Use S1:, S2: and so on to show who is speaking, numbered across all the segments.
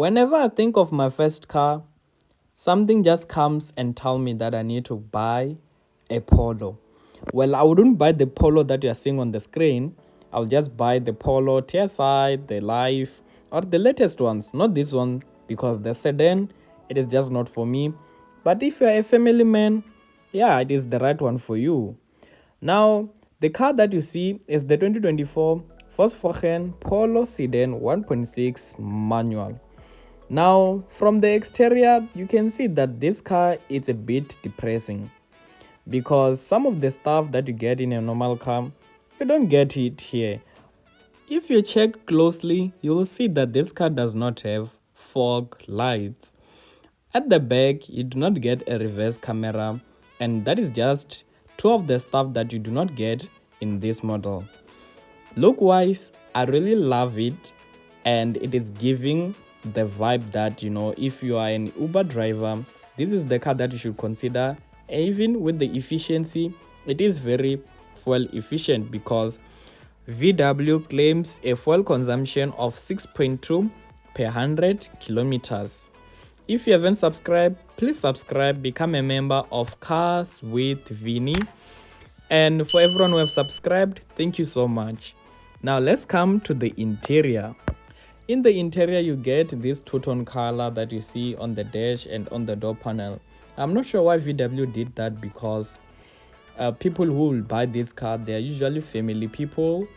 S1: Whenever I think of my first car, something just comes and tell me that I need to buy a Polo. Well, I wouldn't buy the Polo that you are seeing on the screen. I'll just buy the Polo TSI, the Life, or the latest ones. Not this one, because the sedan, it is just not for me. But if you're a family man, yeah, it is the right one for you. Now, the car that you see is the 2024 Volkswagen Polo Sedan 1.6 manual. Now, from the exterior, you can see that this car is a bit depressing because some of the stuff that you get in a normal car, you don't get it here. If you check closely, you will see that this car does not have fog lights. At the back, you do not get a reverse camera, and that is just two of the stuff that you do not get in this model. Look wise, I really love it, and it is giving the vibe that, if you are an Uber driver, this is the car that you should consider. Even with the efficiency, it is very fuel efficient because VW claims a fuel consumption of 6.2 per 100 kilometers. If you haven't subscribed, please subscribe, become a member of Cars with Vinny. And for everyone who have subscribed, thank you so much. Now let's come to the interior. In the interior, you get this two-tone color that you see on the dash and on the door panel. I'm not sure why VW did that because people who will buy this car, they are usually family people.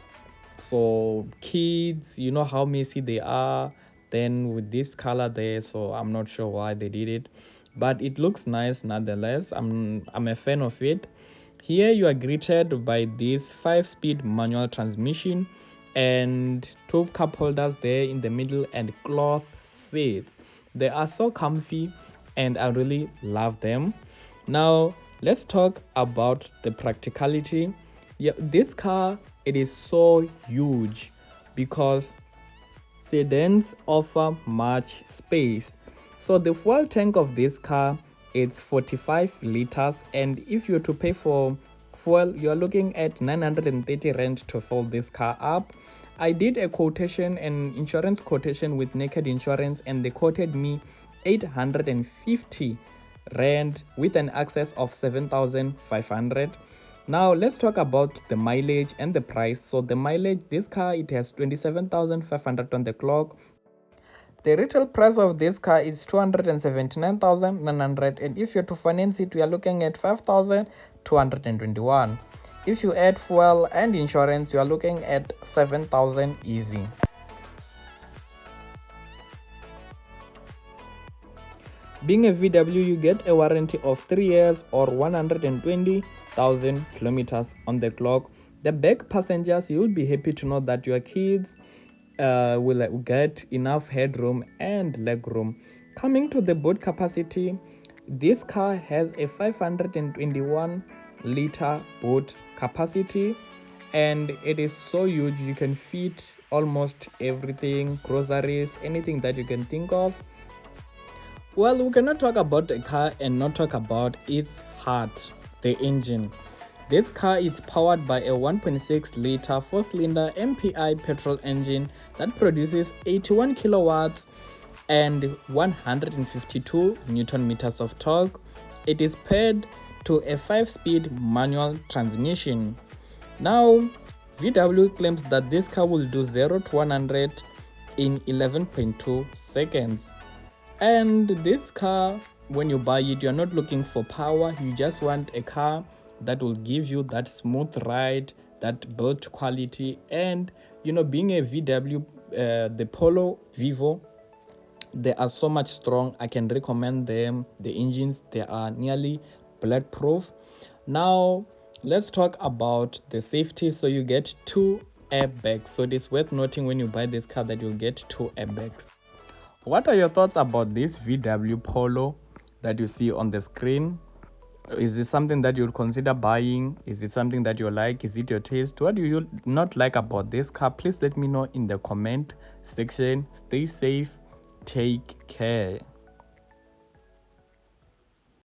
S1: So kids, you know how messy they are. Then with this color there, so I'm not sure why they did it, but it looks nice nonetheless. I'm a fan of it. Here you are greeted by this 5-speed manual transmission and two cup holders there in the middle and cloth seats. They are so comfy and I really love them. Now let's talk about the practicality. Yeah, this car, it is so huge because sedans offer much space. So the fuel tank of this car, it's 45 liters, and if you're to pay for fuel, you're looking at 930 rand to fill this car up. I did a quotation, an insurance quotation with Naked Insurance, and they quoted me 850 rand with an excess of 7,500. Now let's talk about the mileage and the price. So the mileage, this car, it has 27,500 on the clock. The retail price of this car is 279,900, and if you're to finance it, we are looking at 5,221. If you add fuel and insurance, you are looking at 7,000 easy. Being a VW, you get a warranty of 3 years or 120,000 kilometers on the clock. The back passengers, you'll be happy to know that your kids will get enough headroom and legroom. Coming to the boot capacity, this car has a 521 liter boot capacity, and it is so huge. You can fit almost everything, groceries, anything that you can think of. Well, we cannot talk about a car and not talk about its heart, the engine. This car is powered by a 1.6 liter 4-cylinder MPI petrol engine that produces 81 kilowatts and 152 newton meters of torque. It is paired to a 5-speed manual transmission. Now, VW claims that this car will do 0 to 100 in 11.2 seconds. And this car, when you buy it, you're not looking for power, you just want a car that will give you that smooth ride, that build quality. And being a VW, the Polo Vivo, they are so much strong. I can recommend them. The engines, they are nearly bulletproof. Now let's talk about the safety. So you get 2 airbags. So it is worth noting when you buy this car that you'll get 2 airbags. What are your thoughts about this VW Polo that you see on the screen? Is it something that you'll consider buying? Is it something that you like? Is it your taste? What do you not like about this car? Please let me know in the comment section. Stay safe. Take care.